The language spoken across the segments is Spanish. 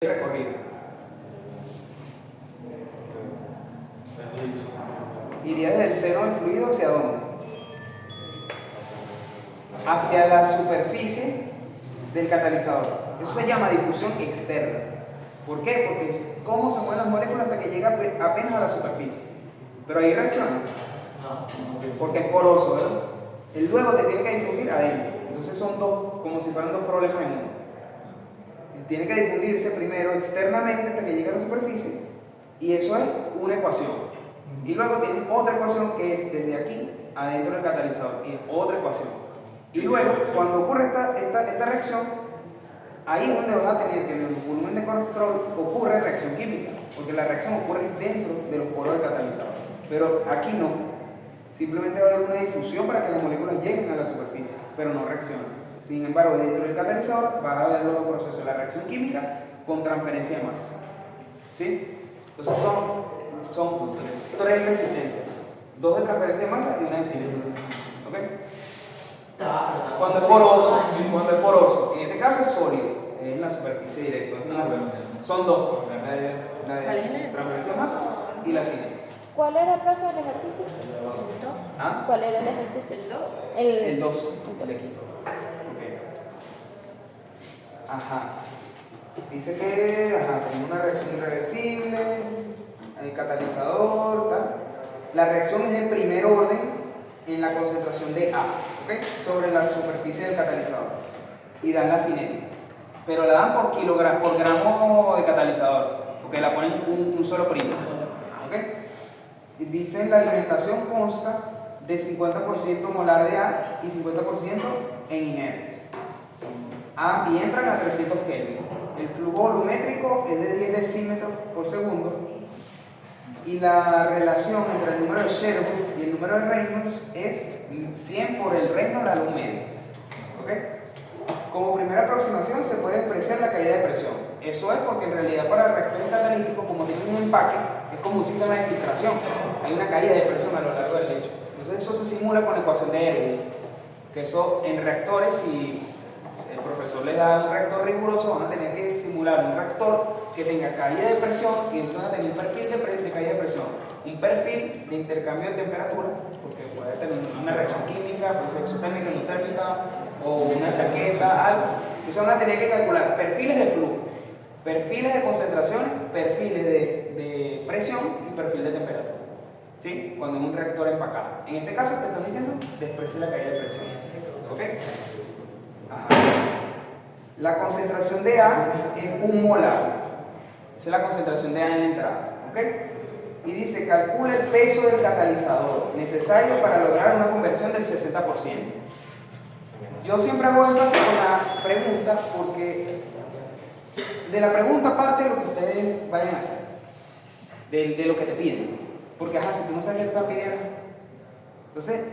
recorrido. Iría desde el seno del fluido hacia dónde? Hacia la superficie del catalizador. Eso se llama difusión externa. ¿Por qué? Porque cómo se mueven las moléculas hasta que llega apenas a la superficie. Pero ahí reacciona. Porque es poroso, ¿verdad? El luego te tiene que difundir adentro. Entonces son dos, como si fueran dos problemas en uno. Tiene que difundirse primero externamente hasta que llegue a la superficie, y eso es una ecuación. Y luego tienes otra ecuación que es desde aquí adentro del catalizador, y es otra ecuación. Y luego, cuando ocurre esta reacción, ahí es donde vas a tener que en el volumen de control ocurre reacción química, porque la reacción ocurre dentro de los poros del catalizador. Pero aquí no, simplemente va a haber una difusión para que las moléculas lleguen a la superficie, pero no reaccionan. Sin embargo, dentro del catalizador va a haber los dos procesos, la reacción química con transferencia de masa. ¿Sí? Entonces son tres resistencias, dos de transferencia de masa y una de cinética. ¿Ok? Cuando es poroso, en este caso es sólido, es en la superficie directa. Son dos, la de transferencia de masa y la cinética. ¿Cuál era el plazo del ejercicio? ¿Ah? ¿Cuál era el ejercicio? El 2. Ajá. Dice que tenemos una reacción irreversible, el catalizador, tal. La reacción es de primer orden en la concentración de A, ¿okay? Sobre la superficie del catalizador. Y dan la cinética. Pero la dan por gramo de catalizador, porque la ponen un solo primo. ¿Okay? Y dicen la alimentación consta de 50% molar de A y 50% en inertes. Y entran a 300 Kelvin. El flujo volumétrico es de 10 decímetros por segundo, y la relación entre el número de Sherwood y el número de Reynolds es 100 por el Reynolds al 1 medio. ¿Okay? Como primera aproximación se puede expresar la caída de presión. Eso es porque en realidad para reactores catalíticos, como tienen un empaque, es como un sistema de filtración. Hay una caída de presión a lo largo del lecho. Entonces eso se simula con la ecuación de Erwin, que eso en reactores, si el profesor les da un reactor riguroso, van a tener que simular un reactor que tenga caída de presión, y entonces van a tener un perfil de caída de presión, un perfil de intercambio de temperatura, porque puede tener una reacción química, puede ser exotérmica, endotérmica, o una chaqueta, algo. Entonces van a tener que calcular perfiles de flujo, perfiles de concentración, perfiles de presión y perfil de temperatura. ¿Sí? Cuando es un reactor empacado. En este caso te están diciendo después de la caída de presión. ¿Ok? Ajá. La concentración de A es 1 molar. Esa es la concentración de A en la entrada. ¿Ok? Y dice, calcula el peso del catalizador necesario para lograr una conversión del 60%. Yo siempre hago énfasis con la pregunta, porque de la pregunta parte de lo que ustedes vayan a hacer, de lo que te piden. Porque, si tú no sabes qué te están pidiendo. Entonces,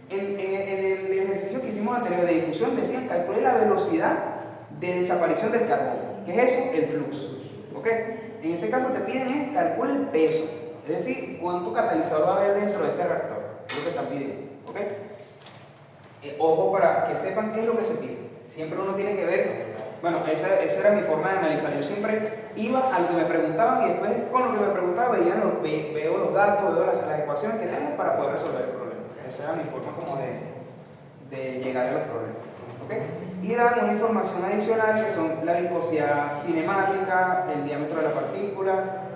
en el ejercicio que hicimos anterior de difusión, decían, calcule la velocidad de desaparición del carbono. ¿Qué es eso? El flujo. ¿Ok? En este caso te piden calcule el peso, es decir, cuánto catalizador va a haber dentro de ese reactor. Es lo que están pidiendo. ¿Ok? Ojo para que sepan qué es lo que se pide. Siempre uno tiene que ver. Bueno, esa era mi forma de analizar. Yo siempre iba a lo que me preguntaban, y después con lo que me preguntaban veo los datos, veo las ecuaciones que tengo para poder resolver el problema. Esa era mi forma como de llegar a los problemas. ¿Okay? Y dan una información adicional que son la viscosidad cinemática, el diámetro de la partícula,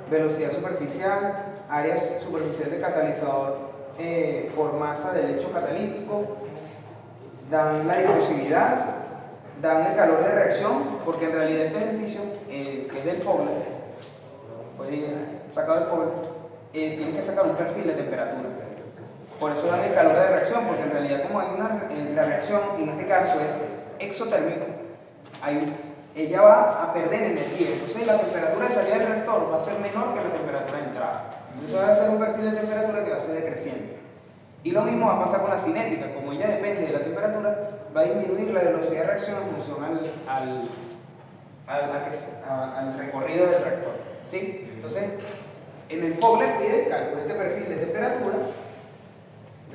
velocidad superficial, área superficial del catalizador por masa del lecho catalítico, dan la difusividad, dan el calor de reacción, porque en realidad este ejercicio, que es del Fogler, sacado del Fogler, tienen que sacar un perfil de temperatura. Por eso dan el calor de reacción, porque en realidad como hay la reacción, en este caso es exotérmica, ella va a perder energía. Entonces la temperatura de salida del reactor va a ser menor que la temperatura de entrada. Entonces va a ser un perfil de temperatura que va a ser decreciente. Y lo mismo va a pasar con la cinética. Como ella depende de la temperatura, va a disminuir la velocidad de reacción en función al recorrido del reactor. ¿Sí? Entonces, en el Fogler pide calcular este perfil de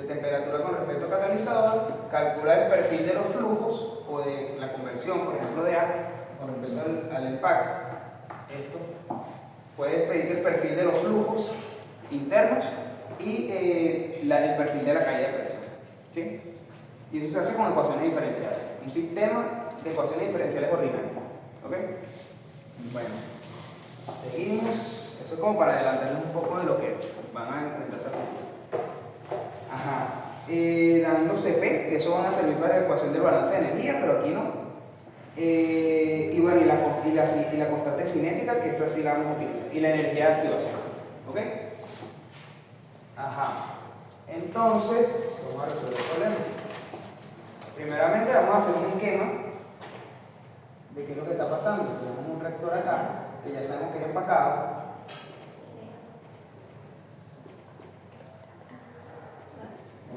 temperatura con respecto al catalizador, calcular el perfil de los flujos o de la conversión, por ejemplo, de A con respecto al empaque, puedes pedir el perfil de los flujos internos y el perfil de la caída de presión. ¿Sí? Y eso se hace con ecuaciones diferenciales. Un sistema de ecuaciones diferenciales ordinarias. ¿Ok? Bueno, seguimos. Eso es como para adelantarles un poco de lo que van a enfrentarse aquí. Ajá. Dan los CP, que eso van a servir para la ecuación del balance de energía, pero aquí no. Y bueno, y la constante cinética, que esa sí la vamos a utilizar. Y la energía de activación. ¿Ok? Ajá. Entonces, vamos a resolver el problema. Primeramente vamos a hacer un esquema de qué es lo que está pasando. Tenemos un reactor acá, que ya sabemos que es empacado.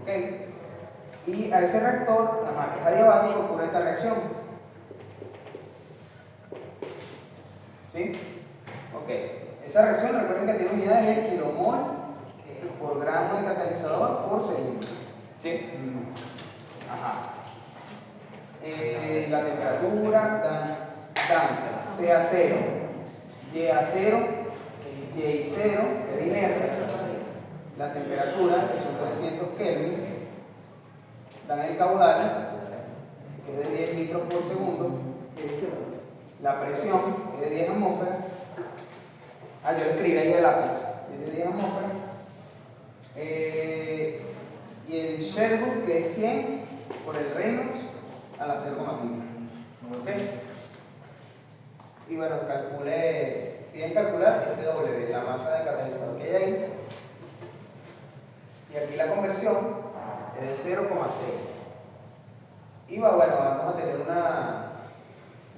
¿Ok? Y a ese reactor, que es adiabático, ocurre esta reacción. ¿Sí? Ok. Esa reacción, recuerden que tiene unidades de kilomol por gramo de catalizador por segundo. ¿Sí? Ajá. La temperatura dan CA0, YA0, Y0, que es inercia. La temperatura, que son 300 Kelvin, dan el caudal, que es de 10 litros por segundo. La presión, que es de 10 atmósferas. Yo lo escribí ahí de lápiz, es de 10 atmósferas. Y el Sherwood, que es 100 por el Reynolds a la 0,5. ¿Ok? Y bueno, piden calcular este W, la masa de catalizador que hay ahí. Y aquí la conversión es de 0,6. Y bueno, vamos a tener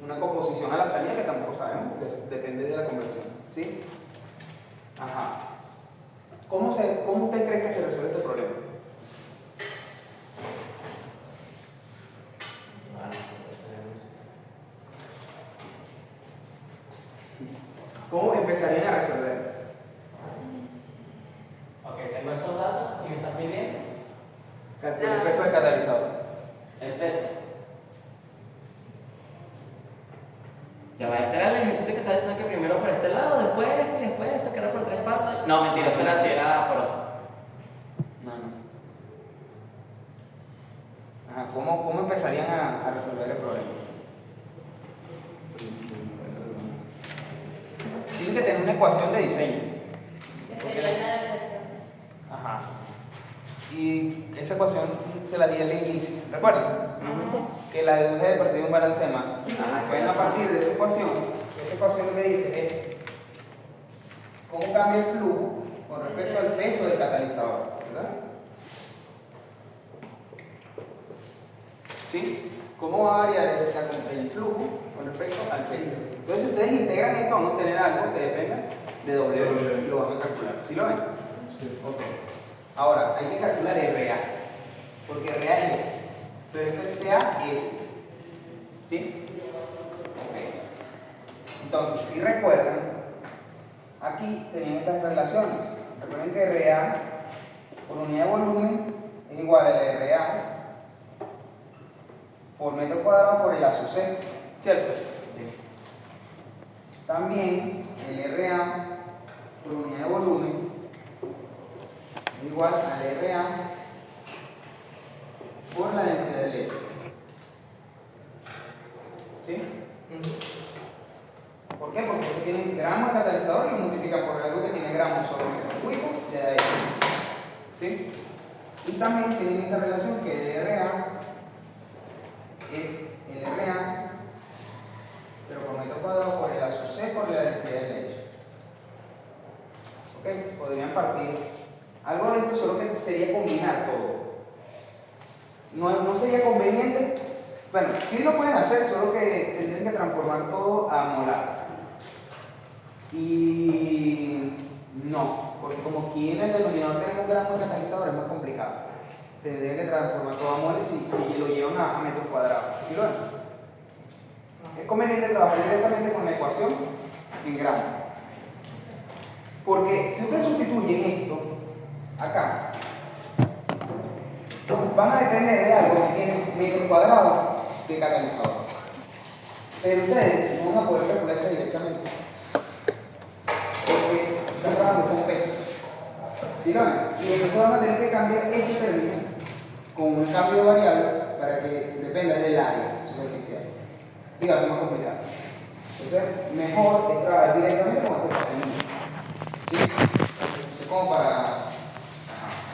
una composición a la salida que tampoco sabemos, porque depende de la conversión. ¿Sí? Ajá. ¿Cómo usted cree que se resuelve este problema? ¿Cómo empezarían a resolver? Ok, tengo esos datos y me estás pidiendo El peso del catalizador. el peso. Ya va a estar el ejercicio que está diciendo que primero por este lado, después este y después esto, que era por tres partes. No, mentira, eso era así, era por eso. No. Ajá, ¿cómo empezarían a resolver el problema? Tienen que tener una ecuación de diseño. Que sería la del reactor. Ajá. Y esa ecuación se la di al inicio, ¿recuerdan? Sí. Que la deduje de partir de un balance de masa. Pues a partir de esa ecuación lo que dice es cómo cambia el flujo con respecto al peso del catalizador, ¿verdad? ¿Sí? ¿Cómo va a variar el flujo con respecto al peso? Entonces, si ustedes integran esto, vamos a tener algo que dependa de W y lo van a calcular. ¿Sí lo ven? Sí. Ok. Ahora, hay que calcular RA, porque RA es esto, pero esto es CAS. ¿Sí? Ok. Entonces, si recuerdan, aquí tenían estas relaciones. Recuerden que RA por unidad de volumen es igual a RA por metro cuadrado por el A sub C, ¿cierto? Sí. También el RA por unidad de volumen es igual al RA por la densidad del hecho. ¿Sí? ¿Por qué? Porque esto tiene gramos de catalizador y lo multiplica por algo que tiene gramos sobre metro cúbico de ahí. ¿Sí? Y también tienen esta relación que el RA es el RA, pero por metro cuadrado por el A sub C por la densidad del hecho. ¿Ok? Podrían partir. Algo de esto solo que sería combinar todo. No sería conveniente. Bueno, sí lo pueden hacer, solo que tendrían que transformar todo a molar. Y no, porque como aquí en el denominador tenemos un gramo de catalizador, es más complicado. Tendrían que transformar todo a moles si lo llevan a metros cuadrados. ¿Sí lo ven? Es conveniente trabajar directamente con la ecuación en gramos. Porque si ustedes sustituyen esto acá, van a depender de algo que tiene metros cuadrados de catalizador. Pero ustedes no van a poder calcular esto directamente. ¿Sí lo ven? Y entonces vamos a tener que cambiar este término con un cambio de variable para que dependa del área superficial. Y va a ser más complicado. Entonces, mejor es trabajar directamente con este procedimiento. ¿Sí? Es como para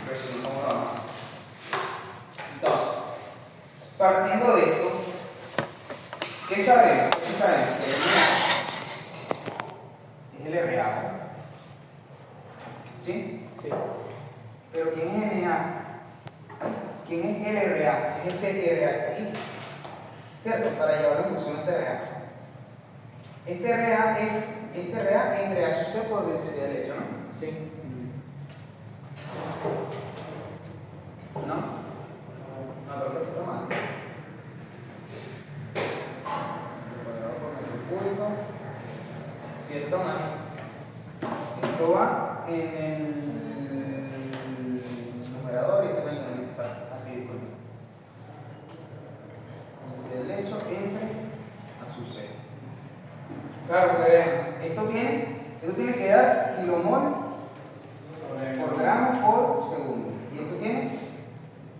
resumir cómo lo más. Entonces, partiendo de esto, ¿qué sabemos? ¿Qué sabemos? Que el es el RA. ¿Sí? Sí. Pero ¿quién es NA? ¿Quién es el RA? Es este RA que está aquí. ¿Cierto? Para llevar en función este RA. Este RA es este RA entre A sub C por densidad del hecho, ¿no? Sí. ¿No? No, creo que esto mal. Cuadrado por metro cúbico. Si esto mal. Esto va en el numerador y esto va en el denominador. Así, disculpen. Densidad del hecho entre A sub C. Claro, que vean, esto tiene que dar kilomol por gramo por segundo. Y esto tiene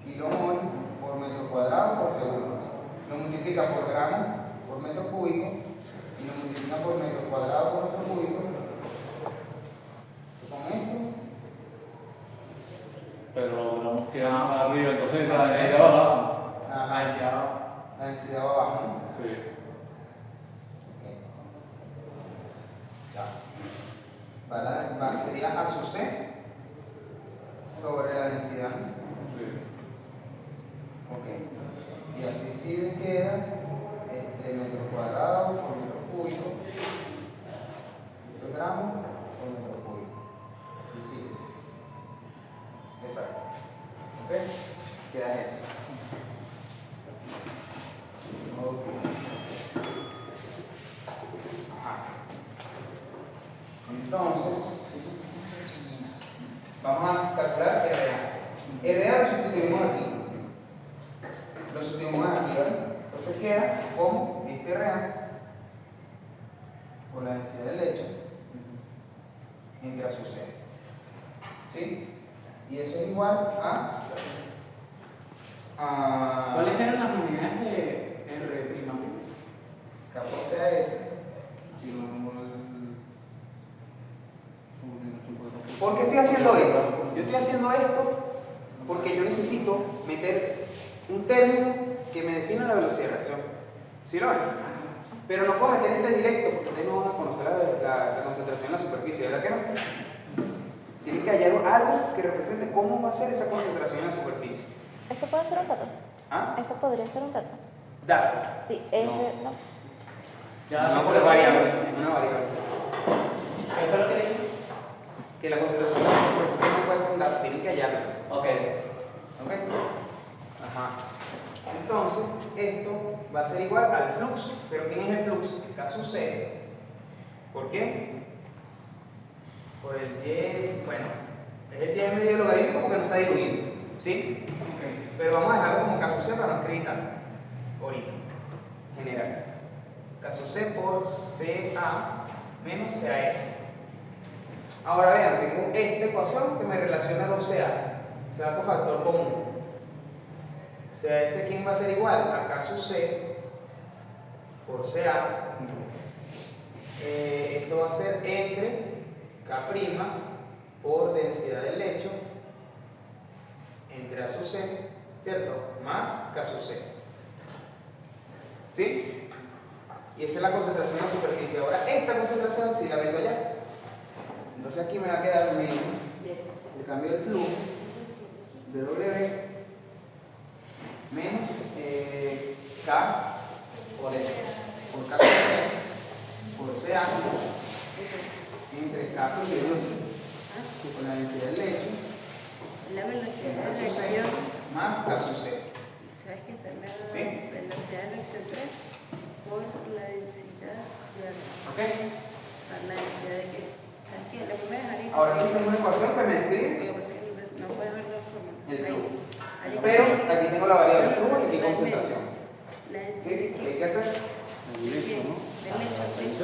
kilomol por metro cuadrado por segundo. Lo multiplica por gramo por metro cúbico y lo multiplica por metro cuadrado por metro cúbico. Con esto. Pero no queda más arriba, entonces la densidad va abajo. Ajá, la densidad va abajo, ¿no? Sí. Sería A sub C sobre la densidad. Sí. Ok. Y así sí queda metro cuadrado por metro cúbico. Esto gramos por metro cúbico. Así sí. Exacto. Ok. Queda eso. Ok. Entonces, vamos a calcular RA. RA lo sustituimos aquí. Lo sustituimos aquí, ¿vale? Entonces queda como este RA por la densidad del lecho entre A sub C. ¿Sí? Y eso es igual a ¿Cuáles eran las unidades de R'? K por CAS. ¿Por qué estoy haciendo esto? Yo estoy haciendo esto porque yo necesito meter un término que me defina la velocidad de reacción. ¿Sí lo ven? Pero no puedo meter este directo porque ustedes no van a conocer la concentración en la superficie, ¿verdad que no? Tienen que hallar algo que represente cómo va a ser esa concentración en la superficie. ¿Eso puede ser un dato? ¿Ah? ¿Eso podría ser un dato? Dato. Sí, ese no. Ya, No, no, por variable. Una variable. ¿Qué fue lo que dije? Que la concentración en la superficie no puede ser un dato, tienen que hallarlo. Ok. ¿Ok? Ajá. Entonces, esto va a ser igual al flux. ¿Pero quién es el flux? K sub C. ¿Por qué? Por el y, bueno, es el y medio logarítmico porque no está diluido. ¿Sí? Okay. Pero vamos a dejarlo como K sub C para no escribir tanto. Ahorita. General. K sub C por CA menos CAS. Ahora vean, tengo esta ecuación que me relaciona 2CA. Se da por factor común. CAS, ¿quién va a ser igual? A K sub C por CA. Esto va a ser entre K' por densidad del lecho entre A sub C, ¿cierto? Más K sub C. ¿Sí? Y esa es la concentración en la superficie. Ahora, esta concentración, si la meto allá, entonces aquí me va a quedar menos el cambio del flujo de W menos K por S, por K por CA entre K por la densidad del lecho La velocidad K de sub C reacción, más K sub C. ¿sabes qué está la Sí. velocidad de reacción 3 por la densidad de ¿Ok? la densidad de qué? ¿Sabes qué? Lo que me dejaría. Ahora sí tengo una ecuación que me describe Lo que pasa es que no puedes ver la forma. el flujo. Ahí. Pero aquí tengo la variable del flujo y aquí concentración. La ¿Qué densidad hay que hacer? del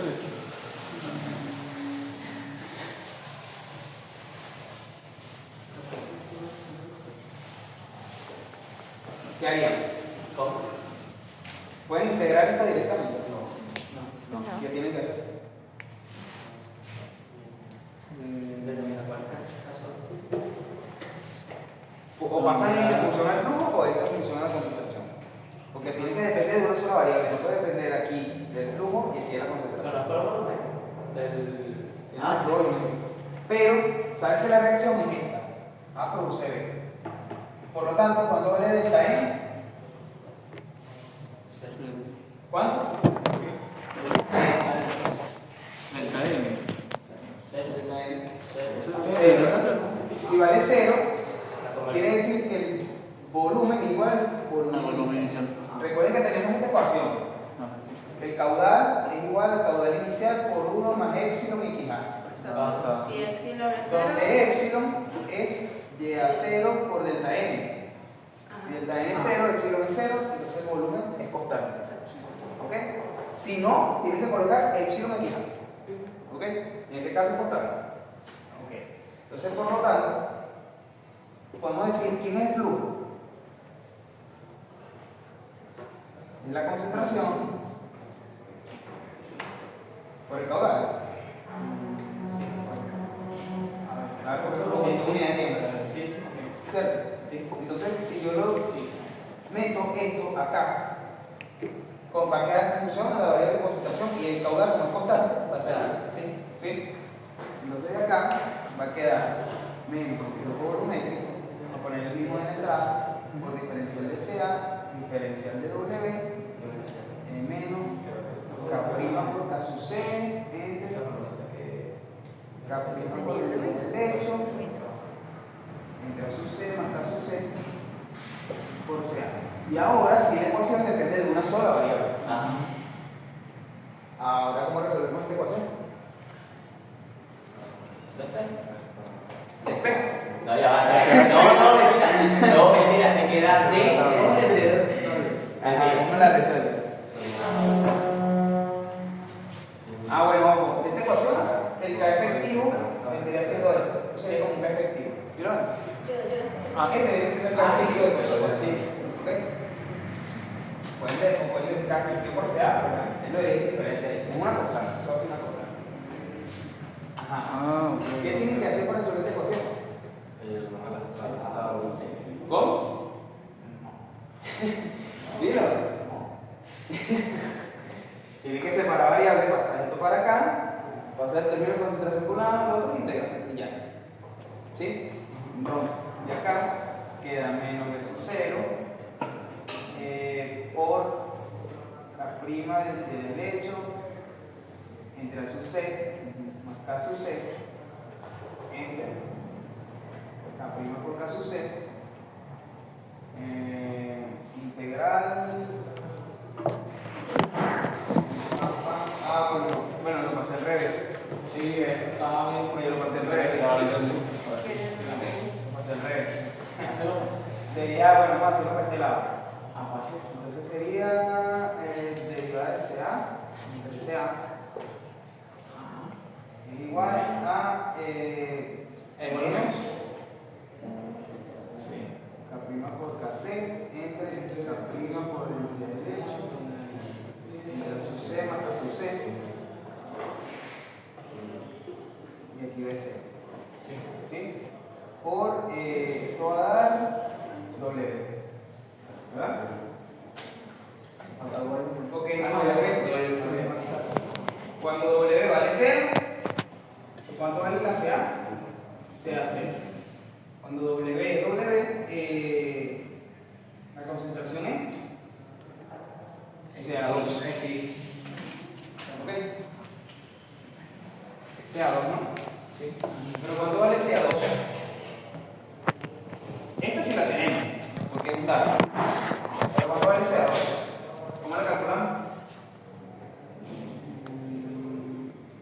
lecho. ¿Qué harían? ¿Cómo? ¿Pueden integrar esta directamente? No. ¿Qué tienen que hacer? Determinar cuál es caso. O pasan en función al flujo o esta función a la concentración. Porque tiene que depender de una sola variable, no puede depender aquí del flujo y aquí de la concentración. ¿Conozco el volumen? Del... Sí. Pero, ¿sabes que la reacción es esta? A produce B. Por lo tanto, ¿cuánto vale delta N? ¿Cuánto? Delta M. Delta N. Cero. Si vale 0, quiere decir que el volumen es igual al Volumen volumen inicial. inicial. Recuerden que tenemos esta ecuación. El caudal es igual al caudal inicial por 1 más epsilon XA. Exacto. Si epsilon es 0. Donde epsilon es y a 0 por delta N. Si delta N es 0, epsilon es 0, entonces el volumen es constante. ¿Ok? Si no, tienes que colocar epsilon aquí. ¿Ok? En este caso es constante. ¿Ok? Entonces, por lo tanto, podemos decir quién es el flujo. Es la concentración por el caudal. A ver, ¿por qué? Sí. ¿Cierto? Sí. Entonces, si yo lo meto esto acá, va a quedar en función a la variable de concentración y el caudal como es constante va a ser Sí. ¿sí? Entonces de acá va a quedar menos por volumétrico, vamos a poner el mismo en la entrada, por diferencial de CA, diferencial de W, menos K' por K sub C, entre K' por el derecho, entre A sub C más K sub C por CA. Y ahora sí la ecuación depende de una sola variable. Ajá. Ahora, ¿cómo resolvemos esta ecuación? Despejo. No, ya va. No, mentira. No, mentira, te queda D sobre D. ¿Cómo la resuelve? Bueno, vamos. Esta ecuación, el K efectivo vendría siendo esto. Esto sería como un K efectivo. ¿Vieron? Este debe ser el K efectivo de todo. Sí. ¿Ok? Pueden decir K efectivo por CA, pero es lo de diferente. Es una constante. Eso va a ser una constante. Ajá. ¿Qué tienen que hacer para resolver esta ecuación? ¿Cómo? Dilo. Tiene que separar variables, pasar esto para acá, pasar el término de concentración por un lado, el otro integral y ya. ¿Sí? Entonces, de acá queda menos de eso 0 por la prima del C derecho entre A sub C más K sub C entre la prima por K sub C integral. Bueno, lo pasé al revés. Sí, eso estaba bien. Oye, lo pasé al revés. Lo pasé al revés. Sería, bueno, vamos a hacerlo para este lado. Entonces sería derivada de CA, entonces CA es igual a ¿El volumen? Sí. K' por KC entre K' por el C derecho entre su C más K sub C y aquí va a ser ¿sí? Por esto va a dar W, ¿verdad? Ok, cuando W vale 0, ¿cuánto vale la CA? CA 0. Cuando W es W, la concentración es CA2. ¿Ok? CA2, ¿no? Sí. Pero ¿cuánto vale CA2? Esta sí la tenemos, porque es un dato. Pero ¿cuánto vale CA2? ¿Cómo la calculamos?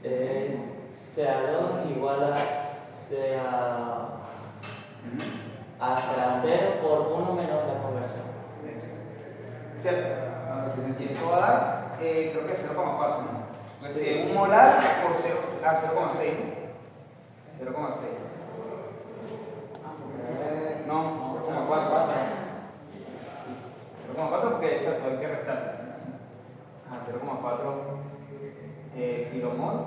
Es CA2 igual a CA0 por 1 menos la conversión. ¿Cierto? Y eso va a dar, creo que 0,4, ¿no? Pues sí. Un molar por 0 a 0,6, ¿no? 0,6. No, 0,4. 0,4 porque exacto, hay que restar. Ajá, 0,4 kilomol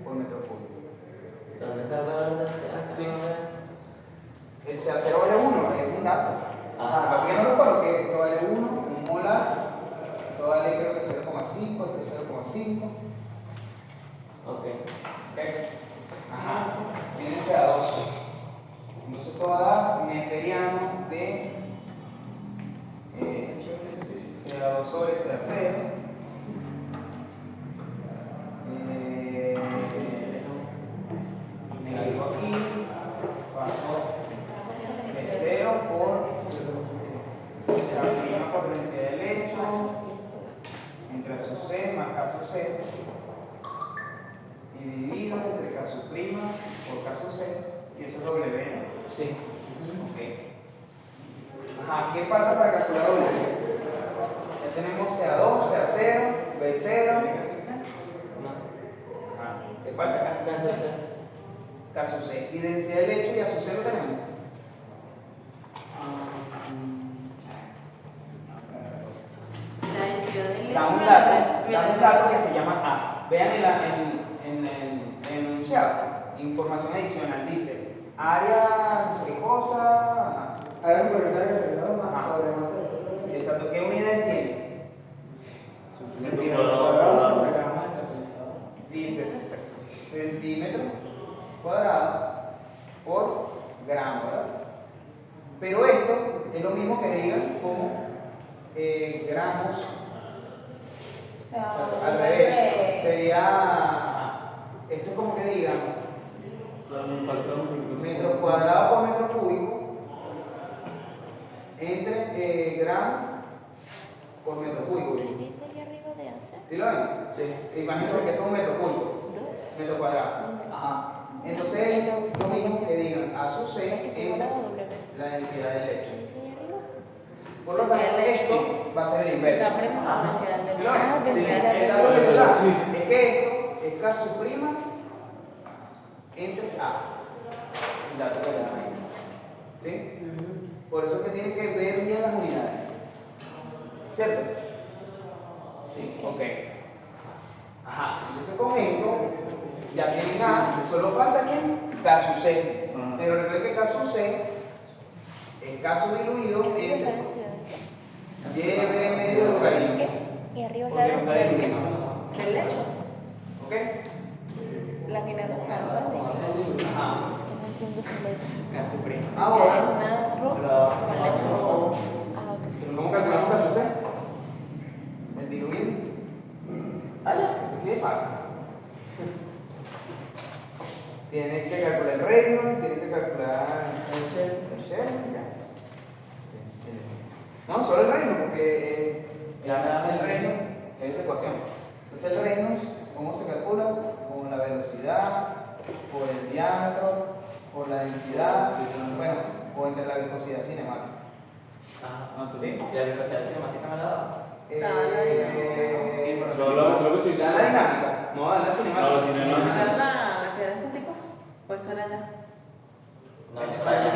por metro cúbico. ¿Dónde está el valor de CA? Sí. El CA0 vale 1, es un dato. Ajá. Así que no lo coloqué, esto vale 1, un molar, esto vale creo que 0,5, esto es 0,5. Ok. ¿Ok? Ajá, tiene CA2. Entonces esto va a dar meteriano de CA2 sobre CA0. Negativo aquí, paso de 0 por la por densidad del lecho, entre A sub C más K sub C, y dividido entre K sub prima por K sub C, y eso es W, ¿no? Sí. Ok. Ajá, ¿qué falta para calcular W? Ya tenemos CA2, CA0, B0. No. Ajá, ¿qué falta? Caso C. K sub C. Y densidad del lecho y A sub C lo tenemos. La densidad del Da un lecho. dato que se llama A. Vean en el enunciado, información adicional, dice área, no sé qué cosa. Área superficial que Ajá. sobre más de Exacto, ¿qué unidades tiene? Dice centímetro cuadrado por gramo, ¿verdad? Pero esto es lo mismo que digan como gramos. Al revés, sería, esto es como que digan metros cuadrados por metro cúbico entre gramos por metro cúbico. ¿Qué dice ahí arriba de AC? ¿Sí lo ven? Sí. Imagínense que esto es un metro cúbico, 2. metro cuadrado. Ajá. Entonces es lo mismo que digan A sub O sea, que C estoy en igual a W. la densidad del lecho. ¿Qué dice ahí arriba? Por lo tanto, esto va a ser el inverso. La prima o densidad del ¿Sí lecho. lo ven? Ah, Sí, densidad del el dato que lecho. tú sabes es que esto es K sub prima entre A. El dato que le dan ahí. ¿Sí? Por eso es que tienen que ver bien las unidades. ¿Cierto? Sí, ok. Ajá, entonces con esto ya tienen A, solo falta ¿quién? K sub C. Pero recuerden que K sub C es K sub diluido ¿Y arriba es la entre densidad de qué? Y B medio logaritmo. ¿Qué? ¿Y arriba es la Porque no está densidad de qué? diluido. Del lecho. ¿Ok? La final Ajá. Es que no entiendo esa letra. Caso prima. Ahora, Es una roja con lecho. Ah, ok. ¿cómo calculamos K sub C? El diluido. ¿Ese qué pasa? Tienes que calcular el Reynolds, tienes que calcular el Shell, ya. No, solo el Reynolds, porque el Reynolds es esa ecuación. Entonces el Reynolds, ¿cómo se calcula? Con la velocidad, por el diámetro, por la densidad, bueno, o entre la viscosidad cinemática. ¿Sí? ¿Y la viscosidad cinemática me la daba? Sí, pero Creo que sí. ¿da la dinámica? No, da la cinemática. No, la cinemática. ¿A ver la que de ese tipo? ¿O eso era ya? No, eso está allá.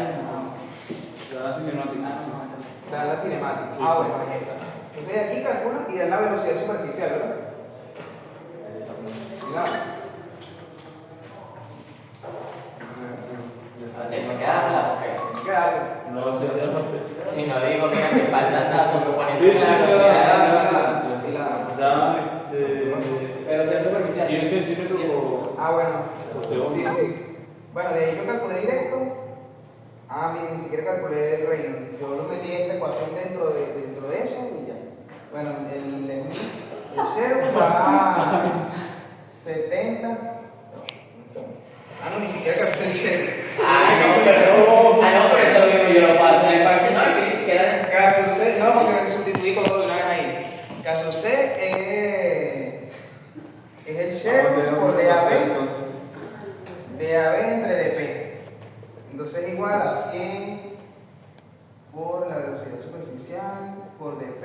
La cinemática. Da la cinemática. Sí, Ah, sí. bueno, ahí está. Entonces de aquí calculan y dan la velocidad superficial, ¿verdad? Claro. Tengo que darla porque Tienes que darle. No, sí, si no digo, mira, me falta datos suponiendo sí, que la velocidad Sí, la da. da Pero sea superficial. 10 centímetros por Ah, bueno. segundo. Sí, sí. Bueno, de ahí yo calculé directo. Ah, mira, ni siquiera calculé el reino. Yo lo metí esta ecuación dentro de eso y ya. Bueno, el share va a 70. Ah, no, ni siquiera calculé el share. no, por eso mismo yo lo paso. Me parece no, que ni siquiera. Caso C, no, porque sustituí todo de una vez ahí. Caso C es el share por DAB. DAB entre DP. Entonces es igual a 100 por la velocidad superficial por dP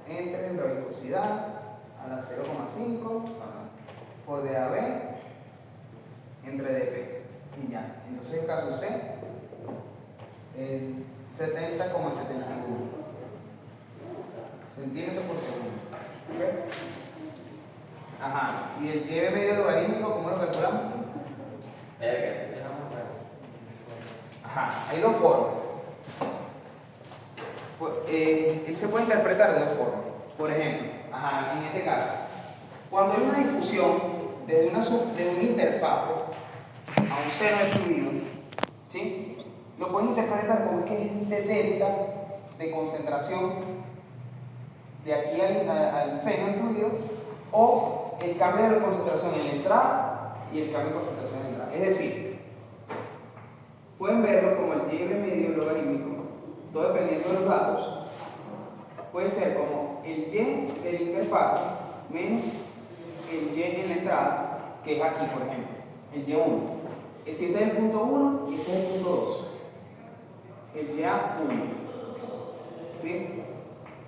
entre la viscosidad a la 0,5 por DAB entre dP. Y ya. Entonces el caso C 70,75. centímetros por segundo. ¿Ok? Ajá. ¿Y el y medio logarítmico cómo lo calculamos? Verga, ese será más raro. Ajá. Hay dos formas. Él se puede interpretar de dos formas. Por ejemplo, ajá, en este caso, cuando hay una difusión de una interfase a un seno de fluido, ¿sí? Lo pueden interpretar como que es de delta de concentración de aquí al seno del fluido, o el cambio de concentración en la entrada y el cambio de concentración en la entrada. Es decir, pueden verlo como el y medio logarítmico, todo dependiendo de los datos, puede ser como el y de la interfase menos el y en la entrada, que es aquí, por ejemplo, el y1. Este es el punto 1 y este es el punto 2. El y1. ¿Sí?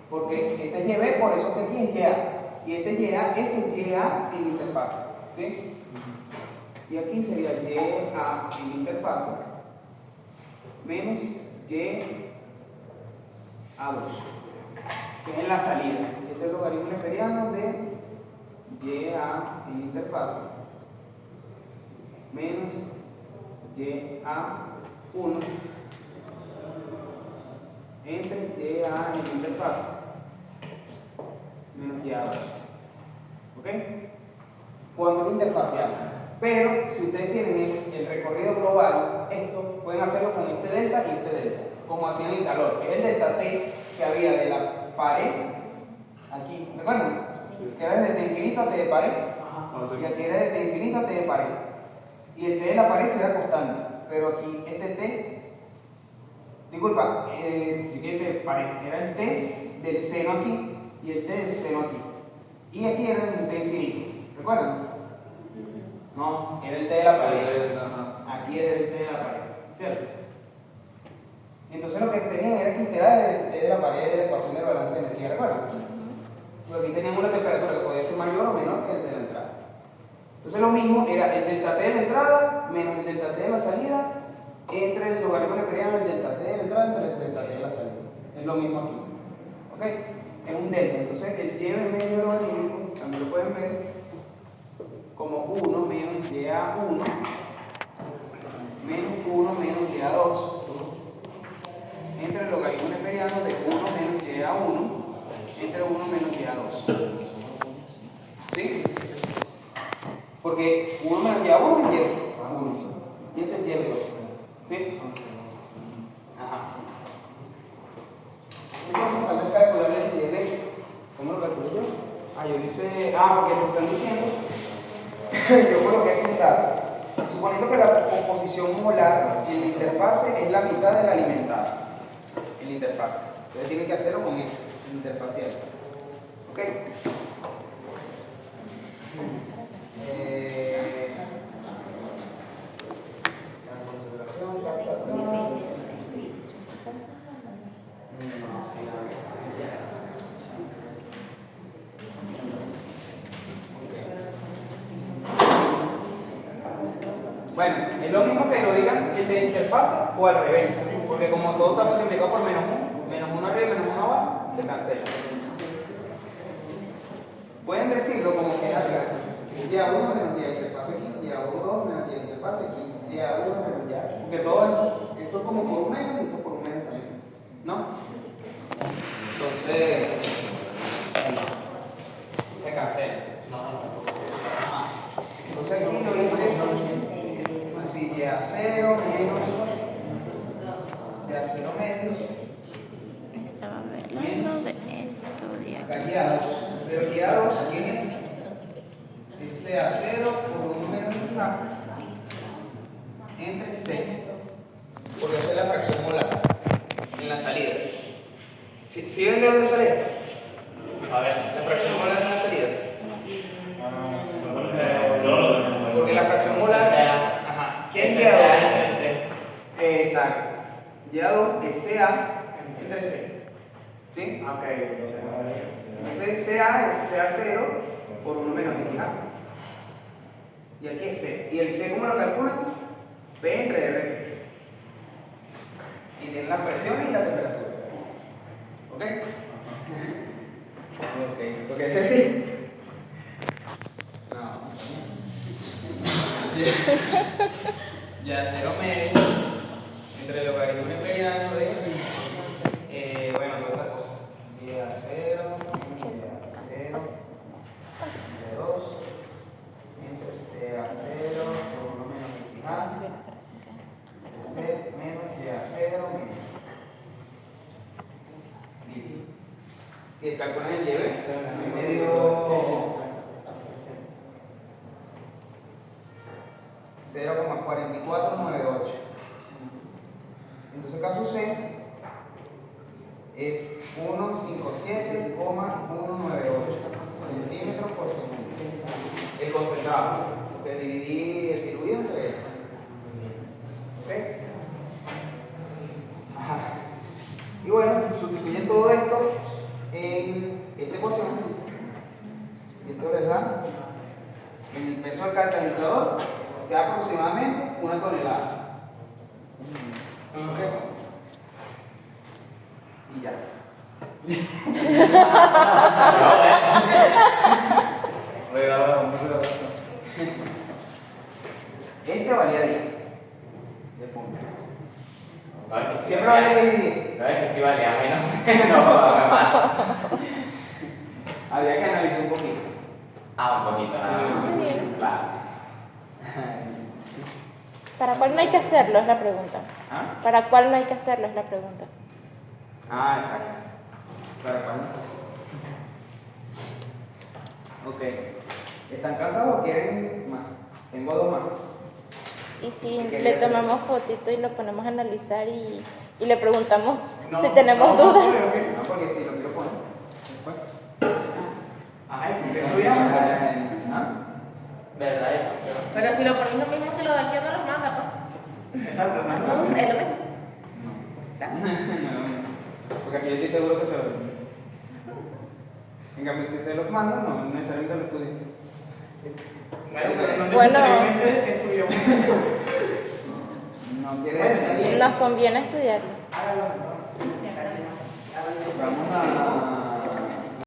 Porque este es YB, por eso que aquí es YA. Y este es YA en la interfase. ¿Sí? Y aquí sería YA en la interfase menos YA2, que es en la salida. Este es el logaritmo neperiano de YA en la interfase menos YA1 entre YA en la interfase menos YA2. ¿Ok? Cuando es interfacial. Pero si ustedes tienen el recorrido global, esto pueden hacerlo con este delta y este delta, como hacían en calor, que es el delta T que había de la pared aquí. ¿Recuerdan? Que era desde T infinito a T de pared. Y aquí era de T infinito a T de pared. Y el T de la pared será constante. Pero aquí este T, disculpa, de pared, era el T del seno aquí y el T del seno aquí. Y aquí era el T infinito. ¿Recuerdan? No, era el T de la pared. Aquí era el T de la pared. ¿Cierto? Entonces lo que tenían era que integrar el T de la pared de la ecuación de balance de energía. ¿Recuerdan? Porque aquí teníamos una temperatura que podía ser mayor o menor que el de la entrada. Entonces lo mismo era el delta T de la entrada menos el delta T de la salida entre el logaritmo neperiano y el delta T de la entrada entre el delta T de la salida. Es lo mismo aquí. ¿Ok? Es un delta. Entonces el y medio logarítmico también lo pueden ver como 1 menos YA1 menos 1 menos YA2 entre el logaritmo neperiano de 1 menos YA1 entre 1 menos YA2. ¿Sí? Porque 1 menos YA1 es Y1 y este es Y2. ¿Sí? Ajá. Entonces falta calcular el YB. ¿Cómo lo calculo yo? Yo hice. Porque me están diciendo. Yo coloqué aquí un dato. Suponiendo que la composición molar en la interfase es la mitad de la alimentada. En la interfase. Entonces tienen que hacerlo con eso, en la interfacial. ¿Ok? Bueno, es lo mismo que lo digan el de interfase o al revés, porque como todo está multiplicado por menos 1 arriba y menos 1 abajo, se cancela. Pueden decirlo como que es al revés. Y1 menos Y interfase aquí, Y2 menos Y interfase aquí, Y1 menos Y. Porque todo esto es como por un menos y esto por un menos también. ¿No? Entonces, se cancela. Entonces aquí lo hice así, Y0 menos Y0 menos. Estaba hablando de esto de Acá aquí. Y2. Pero Y2, ¿quién es? Es CA0 por 1 menos A entre C. Porque esta es la fracción molar en la salida. ¿Sí ven de dónde sale esto? A ver, la fracción molar en la salida. Porque la fracción molar. Ajá. ¿Quién es Y2? Entre C. Exacto. Y2 es CA entre C. ¿Sí? Ok. Entonces CA es CA0 por 1 menos X. Y aquí es C. ¿Y el C cómo lo calculan? P entre R. Y tienen la presión y la temperatura. ¿Ok? Ok, ok. No. Ya, cero medio entre el logaritmo neperiano de, bueno, de otra cosa. Y a 0, y a 0, de 2, entre C a 0, por 1 menos integral, de C menos Y a 0, menos. ¿Qué calculan el lleve? Medio 0,4498. Entonces caso C es 157,198 centímetros por segundo. El concentrado, porque dividí el diluido entre esto. ¿Ok? Ajá. Y bueno, sustituyen todo esto en esta ecuación. Y esto les da en el peso del catalizador, que da aproximadamente 1 tonelada. ¿Ok? Y ya. Este valía 10 de punto. Siempre vale 10. No, es que sí valía menos. No, más. Había que analizar un poquito. Ah, un poquito. Sí. Claro. ¿Para cuál no hay que hacerlo? Es la pregunta. ¿Ah? ¿Para cuál no hay que hacerlo? Es la pregunta. Ah, exacto. ¿Para cuándo? Ok. ¿Están cansados o quieren más? Tengo 2 más. Y si ¿Qué le quería hacer? tomamos fotito y lo ponemos a analizar y le preguntamos No, si tenemos no, dudas. No, porque si lo quiero poner. Después. Ay, ¿Qué estudiamos? ¿Ah? ¿Verdad eso? Pero si lo pones lo mismo, se lo da aquí no los manda, pues. Exacto, no es Es lo lo mismo. mismo. Porque así yo estoy seguro que se lo. En cambio, si se los mando, no necesariamente lo estudio. Bueno, pero no Bueno. necesariamente estudiamos. No quiere decir. Nos conviene estudiarlo. Vamos a.